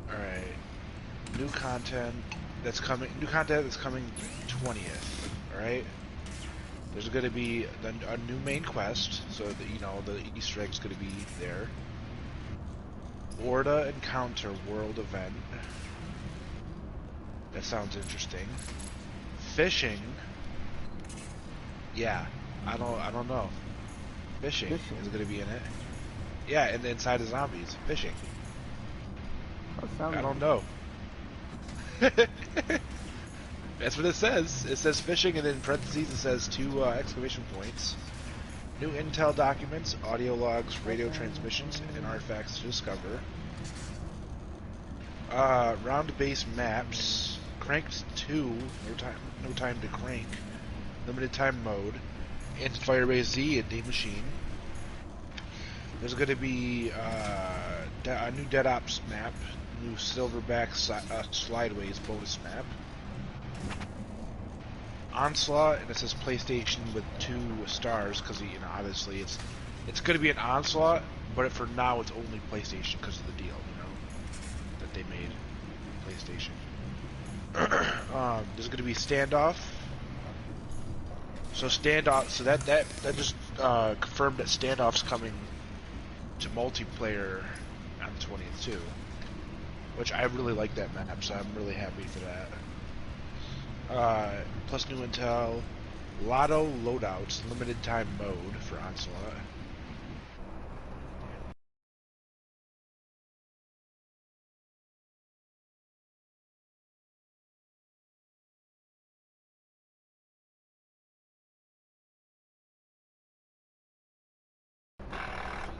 Alright. New content that's coming 20th, alright? There's going to be a new main quest, so that, you know, the Easter egg's going to be there. Orda Encounter World Event. That sounds interesting. Fishing. Yeah, I don't know. Fishing is going to be in it. Yeah, and inside the zombies. Fishing. I don't know. That's what it says. It says fishing, and then in parentheses it says 2 exclamation points. New intel documents, audio logs, radio transmissions, and artifacts to discover. Round-based maps. Cranked 2, no time to crank. Limited time mode. And Firebase Z and D Machine. There's going to be a new Dead Ops map. New Silverback Slideways bonus map. Onslaught, and it says PlayStation with 2 stars because, you know, obviously it's going to be an Onslaught, but for now it's only PlayStation because of the deal, you know, that they made PlayStation. There's going to be Standoff. So Standoff, so that just confirmed that Standoff's coming to multiplayer on the 20th too, which I really like that map, so I'm really happy for that. Plus new intel, Lotto loadouts, limited time mode for Onslaught.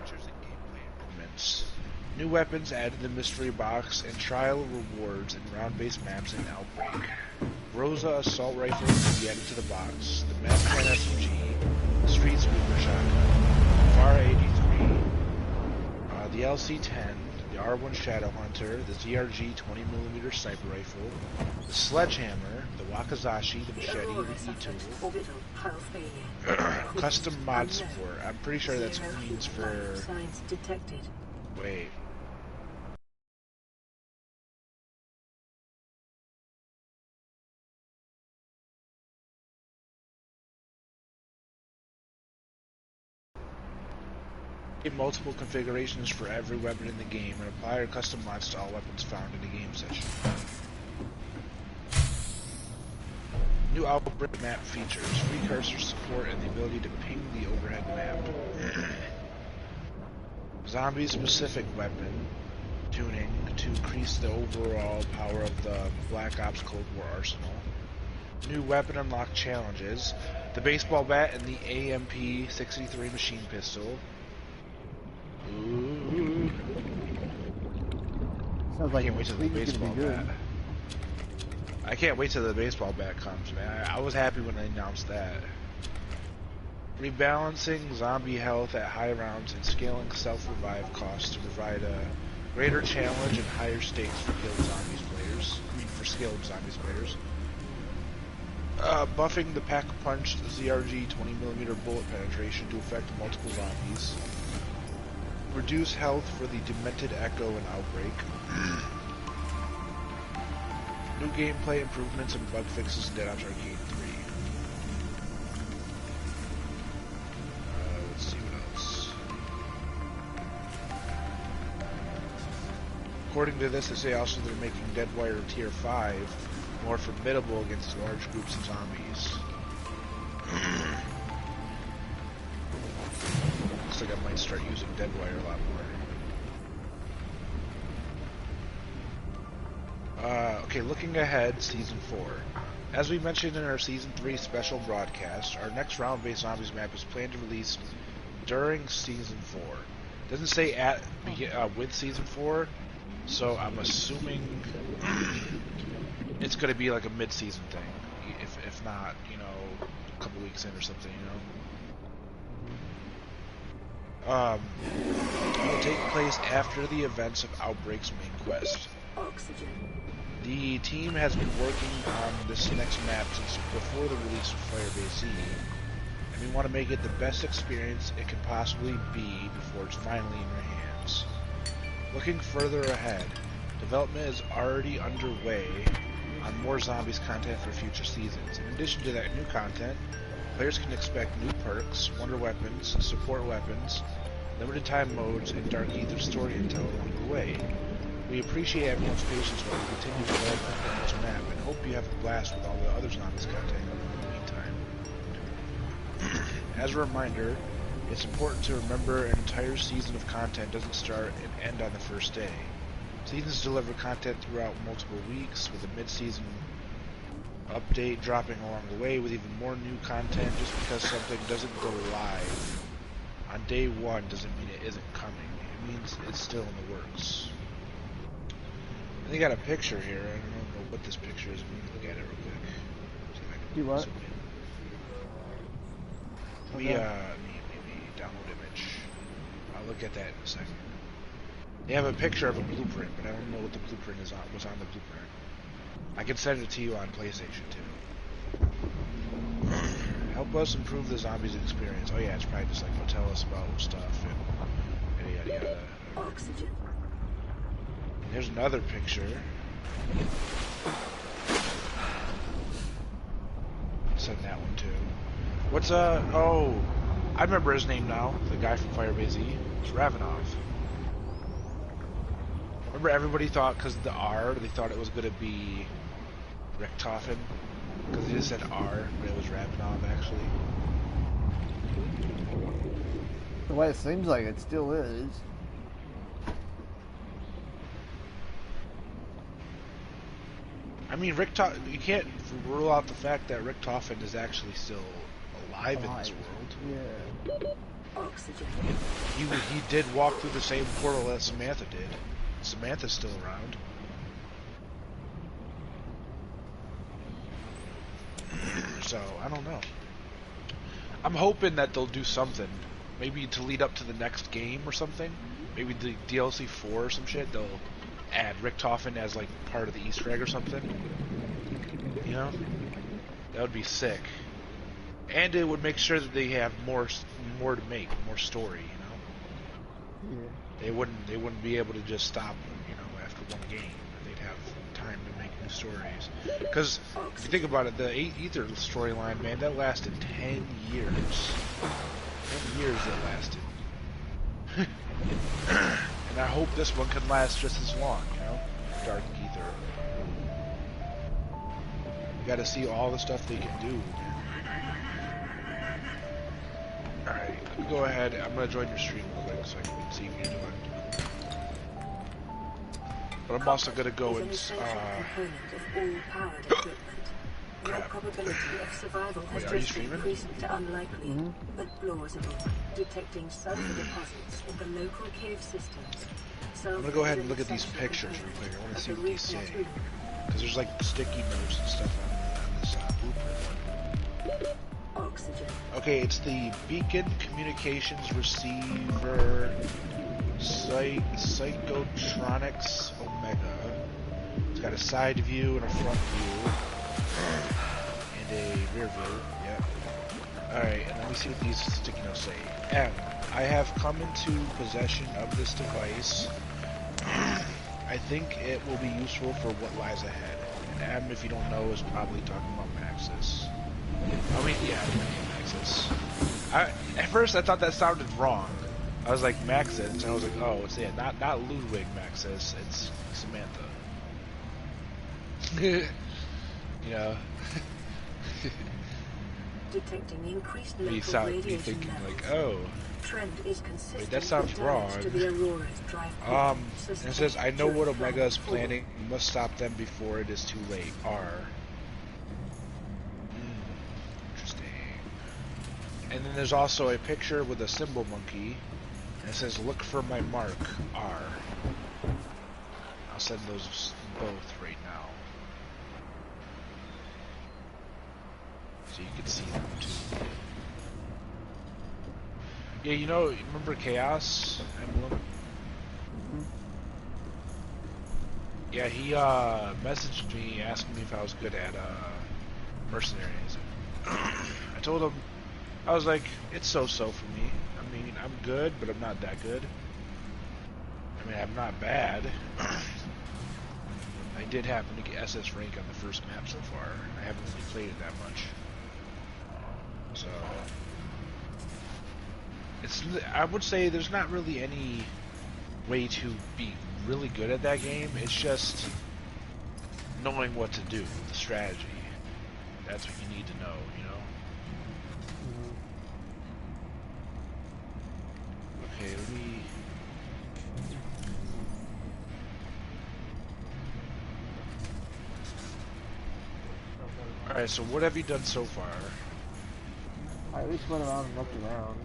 Features and gameplay improvements. New weapons added to the mystery box and trial rewards in round-based maps in Outbreak. Rosa assault rifle will be added to the box. The Map 10 SMG, Street Sweeper shotgun, FAR 83, the LC-10, the R1 Shadow Hunter, the ZRG 20mm sniper rifle, the Sledgehammer, the Wakizashi, the Machete, the E-Tool, custom mod support. I'm pretty sure that means for... Wait. Multiple configurations for every weapon in the game and apply our custom mods to all weapons found in the game session. New Outbreak map features, free cursor support, and the ability to ping the overhead map. Zombie-specific weapon tuning to increase the overall power of the Black Ops Cold War arsenal. New weapon unlock challenges, the baseball bat and the AMP-63 machine pistol. Ooh. Sounds like I can't wait till the baseball bat. I can't wait till the baseball bat comes, man. I was happy when they announced that. Rebalancing zombie health at high rounds and scaling self-revive costs to provide a greater challenge and higher stakes for skilled zombies players. Buffing the Pack-a-Punch ZRG 20mm bullet penetration to affect multiple zombies. Reduce health for the Demented Echo and Outbreak. New gameplay improvements and bug fixes in Dead Ops Arcade 3. Let's see what else. According to this, they say also they're making Deadwire Tier 5 more formidable against large groups of zombies. Looks like I might start using Deadwire a lot more. Okay, looking ahead, Season 4. As we mentioned in our Season 3 special broadcast, our next round-based zombies map is planned to release during Season 4. Doesn't say with Season 4, so I'm assuming it's going to be like a mid-season thing. If not, you know, a couple weeks in or something, you know. It will take place after the events of Outbreak's main quest. Oxygen. The team has been working on this next map since before the release of Firebase Z, and we want to make it the best experience it can possibly be before it's finally in your hands. Looking further ahead, development is already underway on more zombies content for future seasons. In addition to that new content, players can expect new perks, wonder weapons, support weapons, limited time modes, and Dark Aether story intel along the way. We appreciate everyone's patience while we continue development on this map and hope you have a blast with all the other zombies content in the meantime. As a reminder, it's important to remember an entire season of content doesn't start and end on the first day. Seasons deliver content throughout multiple weeks, with a mid-season update dropping along the way with even more new content. Just because something doesn't go live on day one doesn't mean it isn't coming. It means it's still in the works. They got a picture here. I don't know what this picture is. Let me look at it real quick. Do what? Let me download image. I'll look at that in a second. They have a picture of a blueprint, but I don't know what the blueprint is on. What's on the blueprint? I can send it to you on PlayStation too. Help us improve the zombies experience. Oh yeah, it's probably just like tell us about stuff and yada yada yada. Oxygen. There's another picture. Send that one too. What's oh, I remember his name now. The guy from Firebase E. It's Ravenov. Remember everybody thought because of the R, they thought it was going to be Richtofen? Because they just said R, but it was Ravenov actually. The way it seems like it still is. I mean, you can't rule out the fact that Richtofen is actually still alive in this world. Yeah. Oxygen. He did walk through the same portal that Samantha did. Samantha's still around. So, I don't know. I'm hoping that they'll do something. Maybe to lead up to the next game or something. Maybe the DLC 4 or some shit, they'll add Richtofen as like part of the Easter egg or something. You know? That would be sick. And it would make sure that they have more to make, more story, you know? Yeah. They wouldn't be able to just stop, you know, after one game. They'd have time to make new stories. Because if you think about it, the Aether storyline, man, that lasted 10 years. 10 years it lasted. And I hope this one can last just as long, you know? Dark Aether. You gotta see all the stuff they can do, man. Alright, let me go ahead. I'm gonna join your stream real quick so I can see what you're doing. But I'm also gonna go and Your probability of survival has are you just streaming? increased to unlikely, but plausible. Detecting sulfur deposits in the local cave systems. I'm gonna go ahead and look at these pictures real quick. I want to see what they say. Because there's like sticky notes and stuff on this blueprint. Oxygen. Okay, it's the Beacon Communications Receiver Psychotronics Omega. It's got a side view and a front view. And a rear view, yeah. Alright, and let me see what these sticky notes say. M. I have come into possession of this device. I think it will be useful for what lies ahead. And M, if you don't know, is probably talking about Maxis. I mean, yeah, Maxis. At first I thought that sounded wrong. I was like, Maxis, and I was like, oh, it's not Ludwig Maxis, it's Samantha. You know? Detecting increased Me local radiation thinking levels. like, oh, Trend is consistent wait, that sounds wrong. to the Aurora's drive And it says, I know what Omega is planning. You must stop them before it is too late. R. Interesting. And then there's also a picture with a symbol monkey. And it says, look for my mark. R. I'll send those both right now. So you can see them too. Yeah, you know, remember Chaos Emblem? Yeah, he messaged me asking me if I was good at mercenaries. I told him, I was like, it's so-so for me. I mean, I'm good, but I'm not that good. I mean, I'm not bad. I did happen to get SS rank on the first map so far. I haven't really played it that much. So, I would say there's not really any way to be really good at that game. It's just knowing what to do, the strategy. That's what you need to know, you know? Okay, let me... Alright, so what have you done so far? I at least went around and looked around.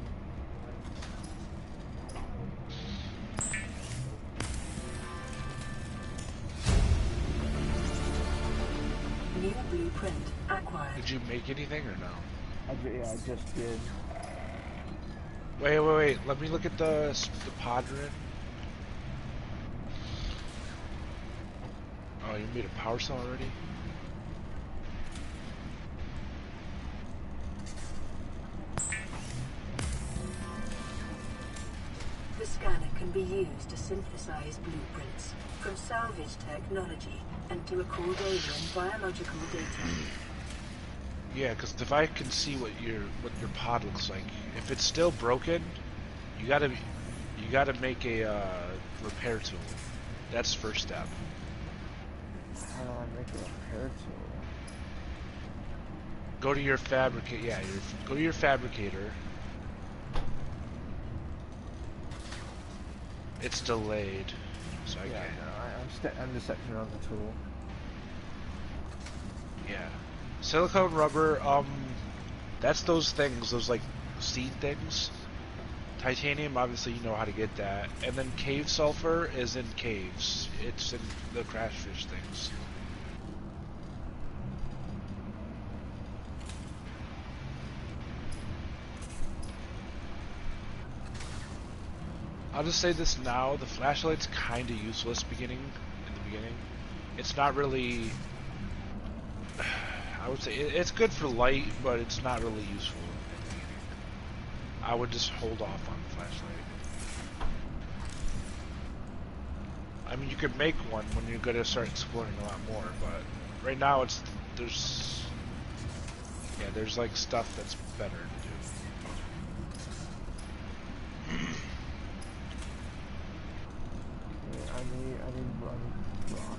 New blueprint acquired. Did you make anything or no? Yeah, I just did. Wait. Let me look at the Podrin. Oh, you made a power cell already? The scanner can be used to synthesize blueprints from salvage technology and to record alien biological data. Yeah, because if I can see what your pod looks like, if it's still broken, you gotta make a repair tool. That's the first step. How do I make a repair tool? Go to your fabricate. Yeah, go to your fabricator. It's delayed, so I Yeah, can't. no, I'm just setting around the tool. Yeah. Silicone rubber, that's those things, those like seed things. Titanium, obviously you know how to get that. And then cave sulfur is in caves. It's in the crash fish things. I'll just say this now, the flashlight's kinda useless in the beginning. It's not really... I would say it's good for light, but it's not really useful. I would just hold off on the flashlight. I mean, you could make one when you're gonna start exploring a lot more, but right now there's like stuff that's better to do. Yeah, I need rock.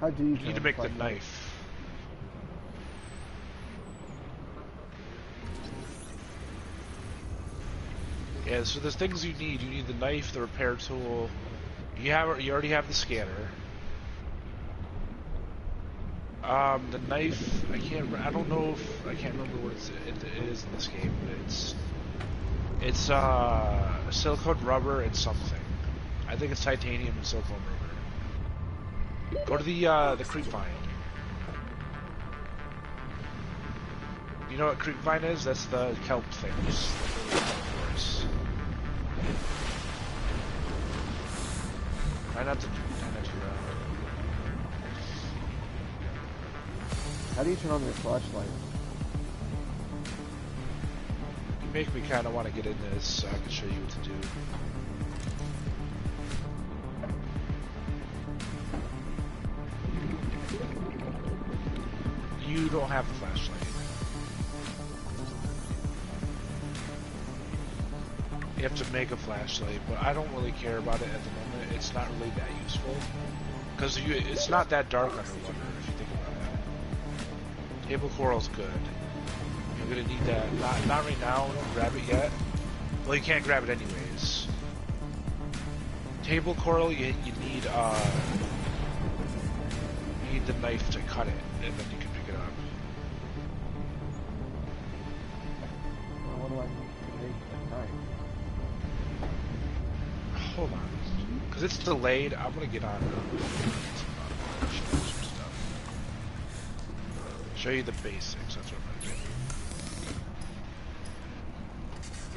How do you You need to make the knife. Yeah, so there's things you need. You need the knife, the repair tool. You already have the scanner. The knife, I can't remember what it is in this game. It's silicone rubber and something. I think it's titanium and silicone rubber. Go to the creepvine. You know what creepvine is? That's the kelp things. Try not to How do you turn on your flashlight? You make me kind of want to get into this so I can show you what to do. You don't have a flashlight. You have to make a flashlight, but I don't really care about it at the moment. It's not really that useful. Because it's not that dark underwater, if you think about it. Table coral's good. You're gonna need that. Not right now, don't grab it yet. Well, you can't grab it anyways. Table coral, you need the knife to cut it, and then you can pick it up. Well, what do I need to make a knife? Hold on. Because it's delayed, I'm gonna get on some stuff. Show you the basics, that's what I'm gonna do.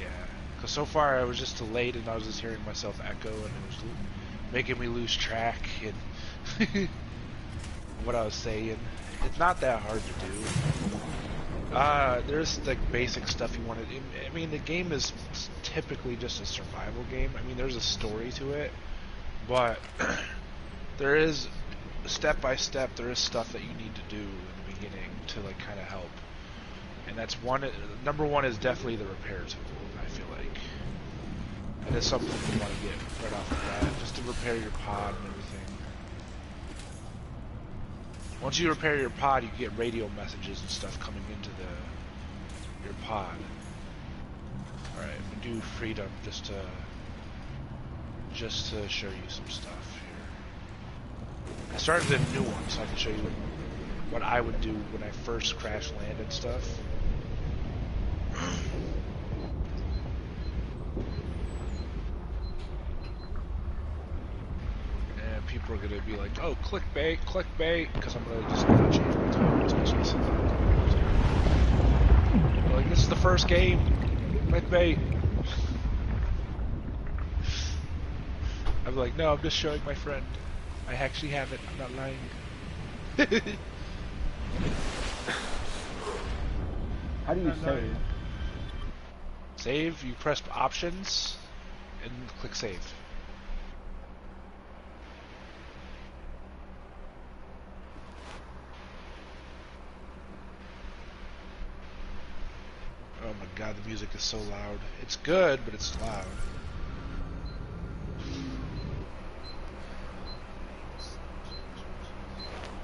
Yeah. Because so far I was just delayed and I was just hearing myself echo and it was making me lose track and what I was saying. It's not that hard to do. There's like basic stuff you want to do. I mean, the game is typically just a survival game. I mean, there's a story to it, but there is step by step. There is stuff that you need to do in the beginning to like kind of help. And that's one. Number one is definitely the repair tool. I feel like that is something you want to get right off the bat, just to repair your pod and everything. Once you repair your pod, you get radio messages and stuff coming into your pod. All right, we do freedom just to show you some stuff here. I started a new one so I can show you what I would do when I first crash landed stuff. And people are gonna be like, "Oh, clickbait, clickbait," because I'm gonna just not change my title. It's just like, this is the first game. Clickbait. I'm like, no, I'm just showing my friend. I actually have it. I'm not lying. How do you save? Save, you press options and click save. Oh my god, the music is so loud. It's good, but it's loud.